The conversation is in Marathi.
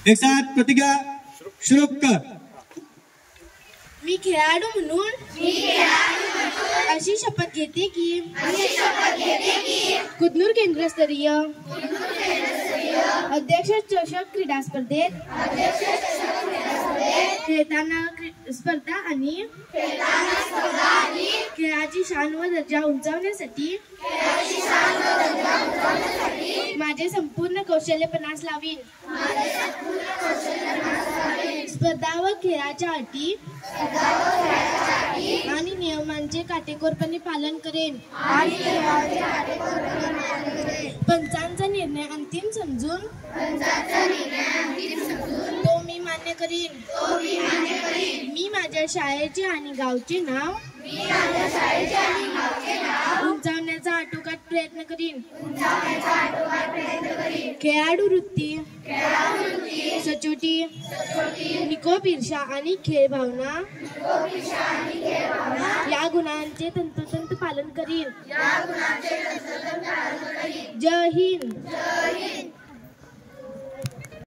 एक साथ प्रतिज्ञा शुरू कर. मी खेळाडू म्हणून अशी शपथ घेते की कुदनूर केंद्रस्तरीय अध्यक्ष चषक क्रीडा स्पर्धेत खेळताना स्पर्धा आणि खेळाची शान व दर्जा उंचावण्यासाठी माझे संपूर्ण कौशल्य पणास लावीन. स्पर्धा व खेळाच्या अटी आणि नियमांचे काटेकोरपणे पालन करेन. पंचांचा निर्णय अंतिम समजून तो मी मान्य करीन. मी माझ्या शाळेचे आणि गावचे नाव उंचावण्याचा आटोकाट प्रयत्न करीन. खेळाडू वृत्ती, सचोटी, निकोप ईर्षा आणि खेळ भावना या गुणांचे तंतोतंत पालन करीन. जय हिंद.